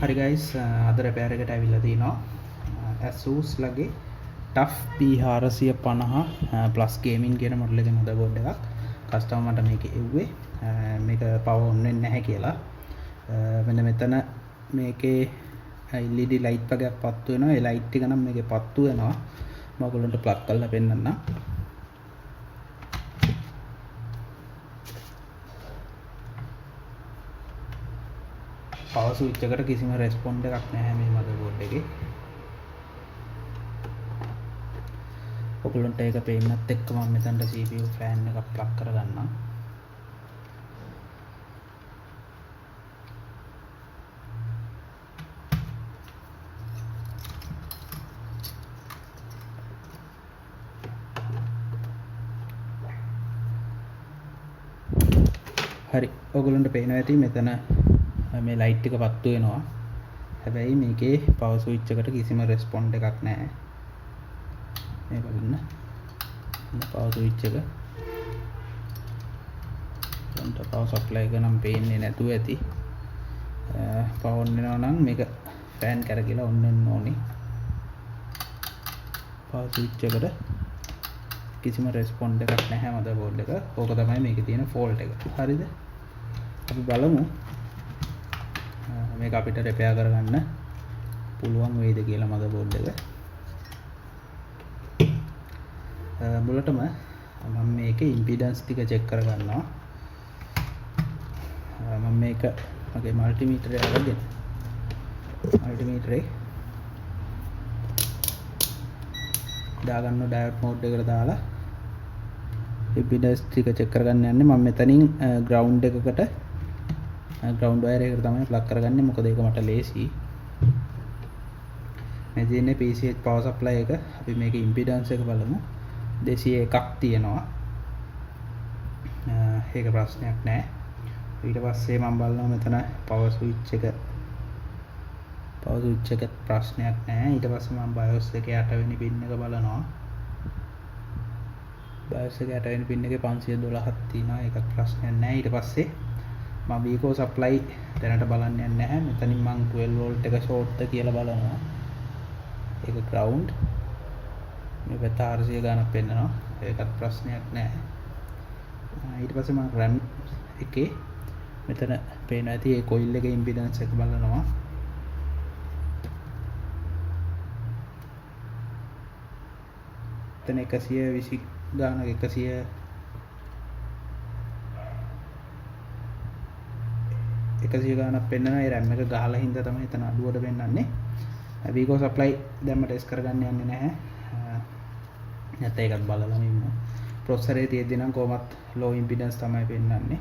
හරි ගයිස්, අද රෙපෙයාර් එකට ඇවිල්ලා තිනවා Asus ලගේ TUF P450 plus gaming කියන මොඩල් එකේ මදර්බෝඩ් එකක්. කස්ටමර් මට මේක එව්වේ මේක පවර් ඔන් වෙන්නේ නැහැ කියලා. මෙන්න මෙතන මේකේ LED ලයිට් වගේක් පත්තු වෙනවා. ඒ ලයිට් ටික නම් මේකේ පත්තු වෙනවා. මම ඔයගොල්ලන්ට ප්ලග් කරලා පෙන්නන්නම්. පවර් ස්විච් එකට කිසිම රෙස්පොන්ඩ් එකක් නැහැ මේ මදර්බෝඩ් එකේ. ඔයගොල්ලන්ට ඒක පේන්නත් එක්ක මම මෙතනට CPU ෆෑන් එකක් ප්ලග් කරගන්නම්. හරි, ඔයගොල්ලන්ට පේනවා ඇති මෙතන මේ ලයිට් එක පත්තු වෙනවා. හැබැයි මේකේ පවර් ස්විච් එකට කිසිම රෙස්පොන්ඩ් එකක් නැහැ. මේ බලන්න. පවර් ස්විච් එක. උන්ට පවර් සප්ලයි එක නම් පේන්නේ නැතුව ඇති. පවර් ඔන් වෙනවා නම් මේක ෆෑන් කරගිලා ඔන් වෙන්න ඕනේ. පවර් ස්විච් එකට කිසිම රෙස්පොන්ඩ් එකක් නැහැ මදර්බෝඩ් එක. ඕක තමයි මේකේ තියෙන ෆෝල්ට් එක. හරිද? අපි බලමු මේක අපිට රිපෙයාර් කරගන්න පුළුවන් වේද කියලා මදර්බෝඩ් එක. මුලටම මම මේකේ ඉම්පිඩන්ස් ටික චෙක් කරගන්නවා. මම මේක මගේ මල්ටිමීටරේ අරගෙන මල්ටිමීටරේ දාගන්න ඩයෝඩ් මෝඩ් එකට දාලා ඉම්පිඩන්ස් ටික චෙක් කරගන්න යන්නේ. මම මෙතනින් ග්‍රවුන්ඩ් එකකට ග්‍රවුන්ඩ් වයර් එකකට තමයි ප්ලග් කරගන්නේ. මොකද ඒක මට ලේසි. මේ තියෙන්නේ PCH power supply එක. අපි මේකේ ඉම්පිඩන්ස් එක බලමු. 201ක් තියෙනවා. ඒක ප්‍රශ්නයක් නෑ. ඊට පස්සේ මම බලනවා මෙතන power switch එක ප්‍රශ්නයක් නෑ. ඊට පස්සේ මම BIOS එකේ 8 වෙනි පින් එක බලනවා. BIOS එකේ 8 වෙනි පින් එකේ 512ක් තියෙනවා. ඒකත් ප්‍රශ්නයක් නෑ. ඊට පස්සේ මම Vico supply දැනට බලන්න යන්නේ නැහැ. මෙතනින් මම 12 volt එක short කියලා බලනවා. ඒක ground. මේ පැත්ත 400 ගානක් පෙන්නනවා. ඒකත් ප්‍රශ්නයක් නැහැ. ඊට පස්සේ මම RAM එකේ මෙතන පේන ඇති ඒ coil එකේ impedance එක බලනවා. එතන 120 ගානක් 100 ගානක් පෙන්නනවා. ඒ RAM එක ගහලා හින්දා තමයි එතන අඩුවට පෙන්නන්නේ. Vico supply දැම්ම ටෙස්ට් කරගන්න යන්නේ නැහැ. නැත්නම් ඒකත් බලලා ඉන්න. processor එකේ තියෙද්දි නම් කොහොමත් low impedance තමයි පෙන්නන්නේ.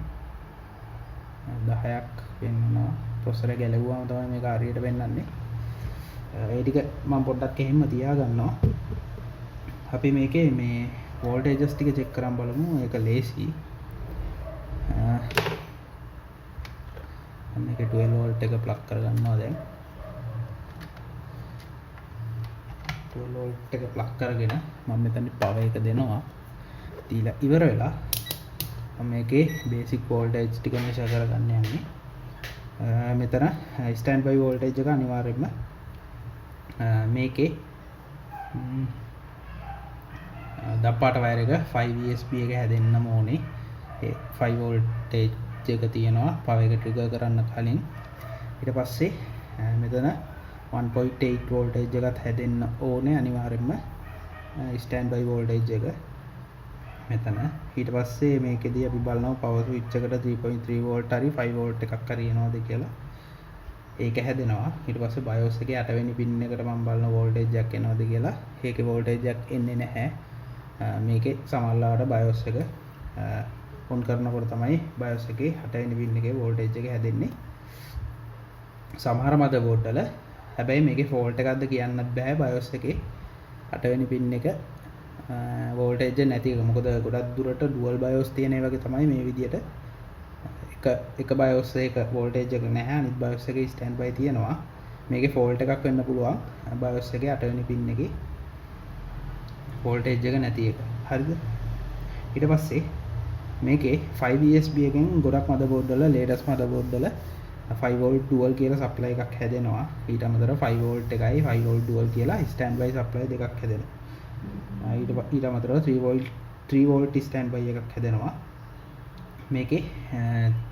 10ක් පෙන්නනවා. processor එක ගැලවුවාම තමයි මේක හරියට පෙන්නන්නේ. ඒ ටික මම පොඩ්ඩක් එහෙම තියාගන්නවා. අපි මේකේ මේ voltages ටික check කරන් බලමු. ඒක ලේසි. මේක 12 volt එක ප්ලග් කරගන්නවා දැන්. 12 volt එක ප්ලග් කරගෙන මම මෙතන power එක දෙනවා. දීලා ඉවර වෙලා මම මේකේ basic voltage ටික measure කරගන්න යන්නේ. මෙතන standby voltage එක අනිවාර්යයෙන්ම මේකේ දප්පාට වයර් එක 5 VSP එක හැදෙන්නම ඕනේ. ඒ 5 voltage එක තියෙනවා power එක trigger කරන්න කලින්. ඊට පස්සේ මෙතන 1.8 voltage එකත් හැදෙන්න ඕනේ අනිවාර්යයෙන්ම standby voltage එක මෙතන. ඊට පස්සේ මේකෙදී අපි බලනවා power switch එකට 3.3 volt හරි 5 volt එකක් හරි එනවද කියලා. ඒක හැදෙනවා. ඊට පස්සේ BIOS එකේ 8 වෙනි pin එකට මම බලනවා voltage එකක් එනවද කියලා. ඒකේ voltage එකක් එන්නේ නැහැ. මේකේ සමහරවිට BIOS එක on කරනකොට තමයි BIOS එකේ 8 වෙනි pin එකේ voltage එක හැදෙන්නේ. සමහර මදර්බෝඩ් වල හැබැයි මේකේ fault එකක්ද කියන්නත් බෑ. BIOS එකේ 8 වෙනි pin එක voltage නැති එක. මොකද ගොඩක් දුරට dual BIOS තියෙන ඒ වගේ තමයි මේ විදියට එක BIOS එක voltage එක නැහැ. අනිත් BIOS එකේ standby තියෙනවා. මේකේ fault එකක් වෙන්න පුළුවන්. BIOS එකේ 8 වෙනි pin එකේ voltage එක නැති එක. හරිද? ඊට පස්සේ මේකේ 5 USB එකෙන් ගොඩක් මදර්බෝඩ් වල latest මදර්බෝඩ් වල 5 volt dual කියලා supply එකක් හැදෙනවා. ඊට අමතරව 5 volt එකයි 5 volt dual කියලා standby supply දෙකක් හැදෙනවා. ඊට අමතරව 3 volt standby එකක් හැදෙනවා. මේකේ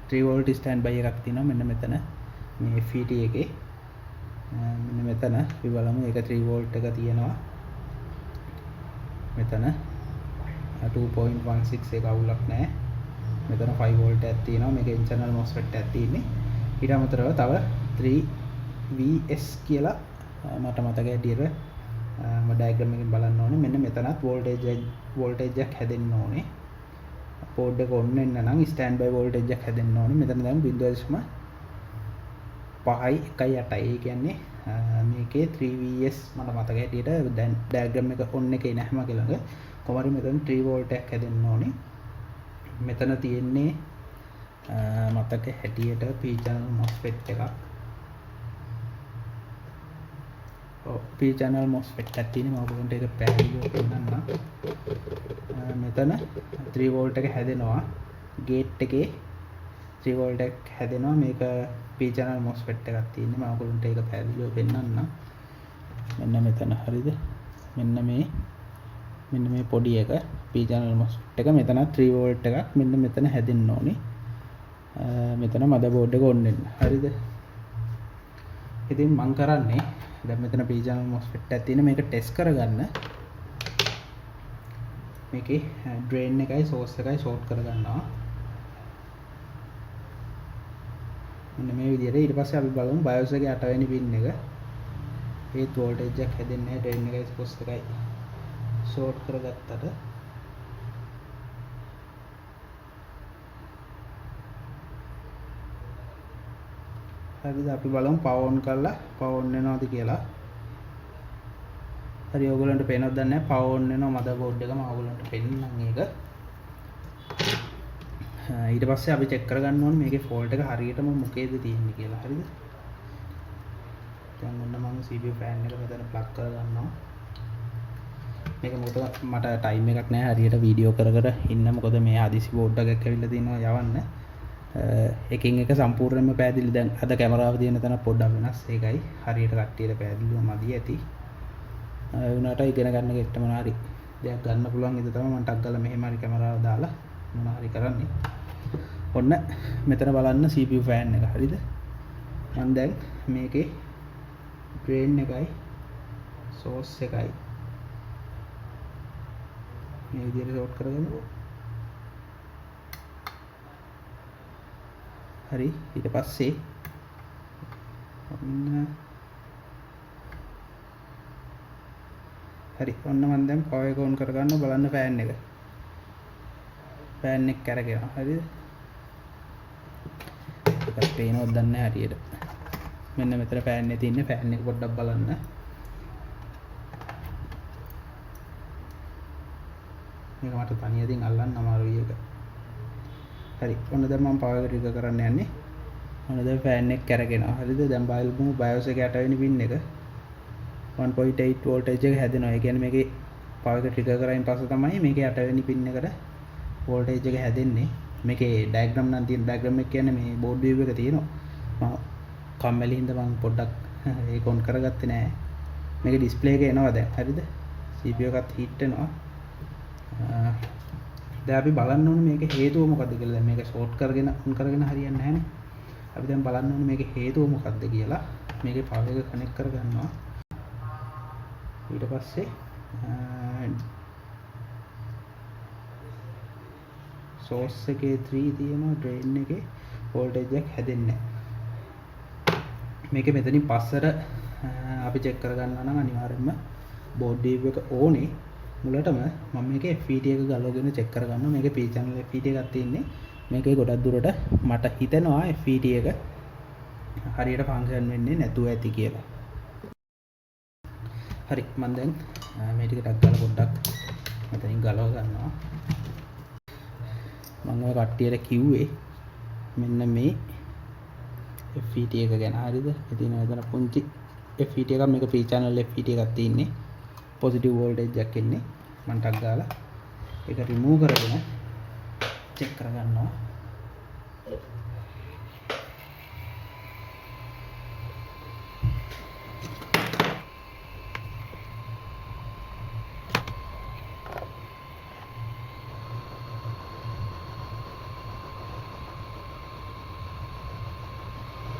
3 volt standby එකක් තියෙනවා මෙන්න මෙතන මේ FET එකේ. මෙන්න මෙතන අපි බලමු ඒක 3 volt එක තියෙනවා. මෙතන 2.16 එක අවුලක් නැහැ. මෙතන 5 volt එකක් තියෙනවා. මේකේ internal MOSFET එකක් තියෙන්නේ. ඊට අමතරව තව 3VS කියලා මට මතක හැටියට මම ඩයග්‍රෑම් එකෙන් බලන්න ඕනේ. මෙන්න මෙතනත් voltage එකක් හැදෙන්න ඕනේ. board එක on වෙන්න නම් standby voltage එකක් හැදෙන්න ඕනේ. මෙතන දැන් 0.5යි 1.8යි. ඒ කියන්නේ මේකේ 3VS මට මතක හැටියට දැන් ඩයග්‍රෑම් එක on එකේ නැහැ මගේ ළඟ. කොහොම හරි මෙතන 3 volt එකක් හැදෙන්න ඕනේ. මෙතන තියෙන්නේ මතක හැටියට P channel MOSFET එකක්. P channel MOSFET එකක් තියෙනවා. මම ඔයගොල්ලන්ට ඒක පැහැදිලිව පෙන්නන්නම්. මෙතන 3 volt එක හැදෙනවා. gate එකේ 3 volt එකක් හැදෙනවා. මේක P channel MOSFET එකක් තියෙන්නේ. මම ඔයගොල්ලන්ට ඒක පැහැදිලිව පෙන්නන්නම්. මෙන්න මෙතන හරිද? මෙන්න මේ පොඩි එක P channel MOSFET එක. මෙතන 3 volt එකක් මෙන්න මෙතන හැදෙන්න ඕනේ. මෙතන motherboard එක on වෙන්න. හරිද? ඉතින් මම කරන්නේ දැන් මෙතන P channel MOSFET එකක් තියෙන මේක ටෙස්ට් කරගන්න. මේකේ drain එකයි source එකයි short කරගන්නවා. මෙන්න මේ විදිහට. ඊට පස්සේ අපි බලමු BIOS එකේ 8 වෙනි pin එක. ඒත් voltage එකක් හැදෙන්නේ නැහැ. drain එකයි source එකයි short කරගත්තට හරිද? අපි බලමු power on කරලා power on වෙනවද කියලා. හරි ඔයගොල්ලන්ට පේනවද දන්නේ නැහැ. power on වෙනවා motherboard එක. මම ඔයගොල්ලන්ට පෙන්නන්නම් ඒක. ඊට පස්සේ අපි check කරගන්න ඕනේ මේකේ fault එක හරියටම මොකේද තියෙන්නේ කියලා. හරිද? දැන් ඔන්න මම CPU fan එක මෙතන plug කරගන්නවා. මේක මොකද මට time එකක් නැහැ හරියට වීඩියෝ කර ඉන්න. මොකද මේ හදිසි board එකක් ඇවිල්ලා තිනවා යවන්න. එකින් එක සම්පූර්ණයෙන්ම පැහැදිලි. දැන් අද කැමරාව තියෙන තැන පොඩ්ඩක් වෙනස්. ඒකයි හරියට කට්ටියට පැහැදිලිව මදි ඇති. ඒ වුණාට ඉගෙන ගන්න කෙට්ට මොන හරි දෙයක් ගන්න පුළුවන් ඉතින් තමයි මම ටක් ගාලා මෙහෙම හරි කැමරාව දාලා මොන හරි කරන්නේ. ඔන්න මෙතන බලන්න CPU fan එක. හරිද? මම දැන් මේකේ drain එකයි source එකයි මේ විදිහට short කරගමු. හරි ඊට පස්සේ ඔන්න මම දැන් power එක on කරගන්න බලන්න fan එක. fan එක කරගෙනවා. හරිද? ඒකත් පේනවද දන්නේ නැහැ හරියට. මෙන්න මෙතන fan එක තියෙන්නේ. fan එක පොඩ්ඩක් බලන්න. මේක මට තනියෙන් අල්ලන්න අමාරුයි ඒක. හරි ඔන්න දැන් මම power එක trigger කරන්න යන්නේ. ඔන්න දැන් fan එක කරගෙනවා. හරිද? දැන් බලමු BIOS එකේ 8 වෙනි pin එක 1.8 voltage එක හැදෙනවා. ඒ කියන්නේ මේකේ power එක trigger කරායින් පස්සේ තමයි මේකේ 8 වෙනි pin එකට voltage එක හැදෙන්නේ. මේකේ diagram නම් තියෙන diagram එක කියන්නේ මේ board view එක තියෙනවා. මම කම්මැලි හින්දා මම පොඩ්ඩක් ඒක on කරගත්තේ නැහැ. මේකේ display එක එනවා දැන්. හරිද? CPU එකත් heat වෙනවා. දැන් අපි බලන්න ඕනේ මේකේ හේතුව මොකද්ද කියලා. දැන් මේක short කරගෙන on කරගෙන හරියන්නේ නැහැනේ. අපි දැන් බලන්න ඕනේ මේකේ හේතුව මොකද්ද කියලා. මේකේ power එක connect කරගන්නවා. ඊට පස්සේ source එකේ 3 තියෙනවා. drain එකේ voltage එකක් හැදෙන්නේ නැහැ. මේකේ මෙතනින් පස්සට අපි check කරගන්නවා නම් අනිවාර්යයෙන්ම board view එක ඕනේ. මුලටම මම මේකේ FET එක ගලවගෙන check කරගන්නවා. මේකේ P channel FET එකක් තියෙන්නේ. මේකේ ගොඩක් දුරට මට හිතෙනවා FET එක හරියට function වෙන්නේ නැතුව ඇති කියලා. හරි මම දැන් මේ ටික ටක් ගාලා පොඩ්ඩක් මෙතනින් ගලව ගන්නවා. මම ඔය කට්ටියට කිව්වේ මෙන්න මේ FET එක ගැන. හරිද? ඉතින් එතන පුංචි FET එකක් මේක P channel FET එකක් තියෙන්නේ. positive voltage එකක් එන්නේ. මම ටක් ගාලා ඒක remove කරගෙන check කරගන්නවා.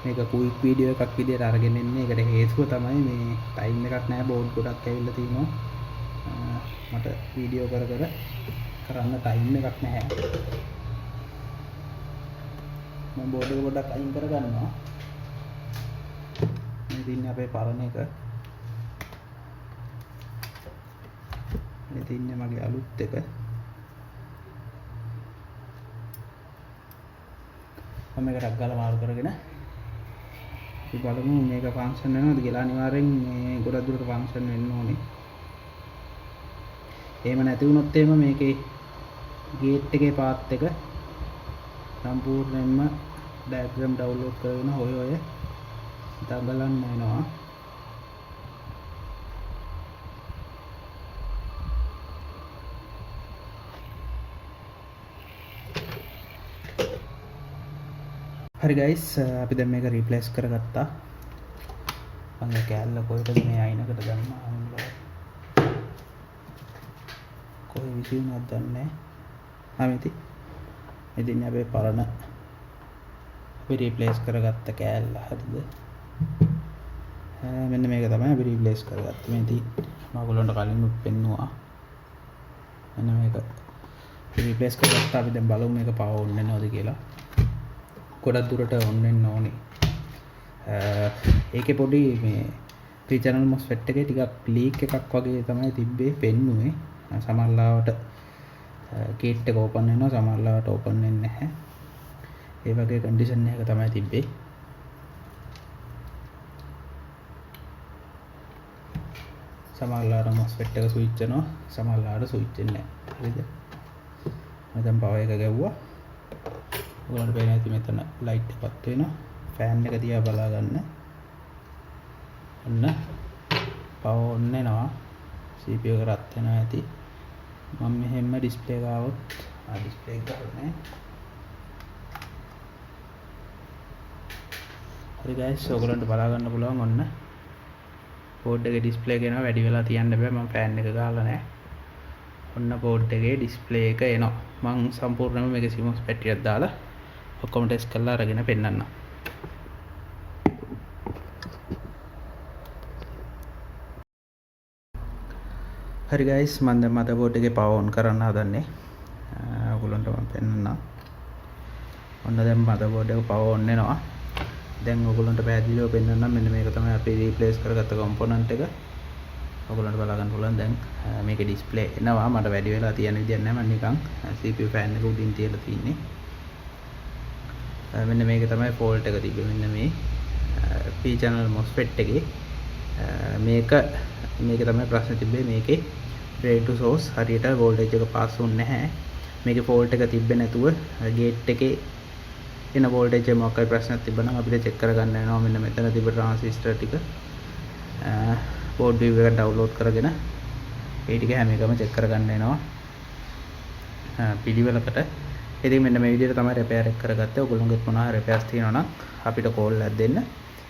මේක ක්වික් වීඩියෝ එකක් විදියට අරගෙන ඉන්නේ. ඒකට හේතුව තමයි මේ ටයිම් එකක් නැහැ, බෝඩ් ගොඩක් ඇවිල්ලා තිනවා. මට වීඩියෝ කර කරන්න ටයිම් එකක් නැහැ. මම බෝඩ් එක පොඩ්ඩක් අයින් කරගන්නවා. මේ තින්නේ අපේ පරණ එක. මේ තින්නේ මගේ අලුත් එක. මම මේක ටක් ගාලා මාරු කරගෙන අපි බලමු මේක ෆන්ක්ෂන් වෙනවද කියලා. අනිවාර්යෙන් මේ ගොඩක් දුරට ෆන්ක්ෂන් වෙන්න ඕනේ. එහෙම නැති වුණොත් එහෙම මේකේ ගේට් එකේ පාත් එක සම්පූර්ණයෙන්ම ඩයග්‍රෑම් ඩවුන්ලෝඩ් කරගෙන ඔය දඟලන්න වෙනවා. හරි ගයිස්, අපි දැන් මේක රීප්ලේස් කරගත්තා. මම කැල්ල කොහෙටද මේ අයිනකට දැම්මා. කොහෙ විසිරුණාද දන්නේ නැහැ. ඉතින් අපි පරණ අපි රීප්ලේස් කරගත්ත කැල්ල හරිද? මෙන්න මේක තමයි අපි රීප්ලේස් කරගත්තේ. මේ ඉතින් මම ඔයගොල්ලන්ට කලින් පෙන්නුවා. මෙන්න මේක රීප්ලේස් කරගත්තා. අපි දැන් බලමු මේක පව ඕන් වෙනවද කියලා. ගොඩක් දුරට ඔන් වෙන්න ඕනේ. ඒකේ පොඩි මේ ප්‍රී-චැනල් MOSFET එකේ ටිකක් ලීක් එකක් වගේ තමයි තිබ්බේ පෙන්නුවේ. සමහරවිට ගේට් එක ඕපන් වෙනවා, සමහරවිට ඕපන් වෙන්නේ නැහැ. ඒ වගේ කන්ඩිෂන් එකක තමයි තිබ්බේ. සමහරවිට MOSFET එක ස්විච් වෙනවා, සමහරවිට ස්විච් වෙන්නේ නැහැ. හරිද? මම දැන් පවර් එක ගැව්වා. ඔයගොල්ලන්ට පේන ඇති මෙතන ලයිට් එකක් වෙනවා. ෆෑන් එක දිහා බලා ගන්න. ඔන්න පවර් ඔන් වෙනවා. CPU එක රත් වෙනවා ඇති. මම මෙහෙම ඩිස්ප්ලේ එක આવොත් ඩිස්ප්ලේ එක ගන්න. හරි ගයිස්, ඔයගොල්ලන්ට බලා ගන්න පුළුවන්. ඔන්න බෝඩ් එකේ ඩිස්ප්ලේ එක එනවා. වැඩි වෙලා තියන්න බෑ, මම ෆෑන් එක ගහලා නැහැ. ඔන්න බෝඩ් එකේ ඩිස්ප්ලේ එක එනවා. මම සම්පූර්ණයෙන්ම මේකේ CMOS පැටියක් දාලා ඔක්කොම ටෙස්ට් කරලා අරගෙන පෙන්නන්නම්. හරි ගයිස්, මම දැන් මදර්බෝඩ් එකේ පවර් ඔන් කරන්න හදන්නේ. ඔයගොල්ලන්ට මම පෙන්නන්නම්. ඔන්න දැන් මදර්බෝඩ් එක පවර් ඔන් වෙනවා. දැන් ඔයගොල්ලන්ට පැහැදිලිව පෙන්නන්නම්. මෙන්න මේක තමයි අපි රීප්ලේස් කරගත්ත කම්පොනන්ට් එක. ඔයගොල්ලන්ට බලා ගන්න පුළුවන්. දැන් මේකේ ඩිස්ප්ලේ එනවා. මට වැඩි වෙලා තියන විදියක් නැහැ. මම නිකන් CPU ෆෑන් එක උඩින් තියලා තින්නේ. මෙන්න මේක තමයි ෆෝල්ට් එක තිබ්බේ. මෙන්න මේ P-channel MOSFET එකේ මේක තමයි ප්‍රශ්නේ තිබ්බේ. මේකේ drain to source හරියට voltage එක පාස් වුන්නේ නැහැ. මේකේ ෆෝල්ට් එක තිබ්බේ නැතුව ගේට් එකේ එන voltage එක මොකක් හරි ප්‍රශ්නයක් තිබ්බනම් අපිට චෙක් කරගන්න වෙනවා. මෙන්න මෙතන තිබ්බ transistor ටික board view එක download කරගෙන ඒ ටික හැම එකම චෙක් කරගන්න වෙනවා පිළිවෙලකට. ඉතින් මෙන්න මේ විදිහට තමයි repair එක කරගත්තේ. ඔයගොල්ලෝගෙත් මොනවා repairs තියෙනවා නම් අපිට call එකක් දෙන්න.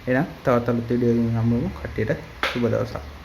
එහෙනම් තවත් අලුත් වීඩියෝ එකකින් හම්බ වෙමු. කට්ටියට සුබ දවසක්.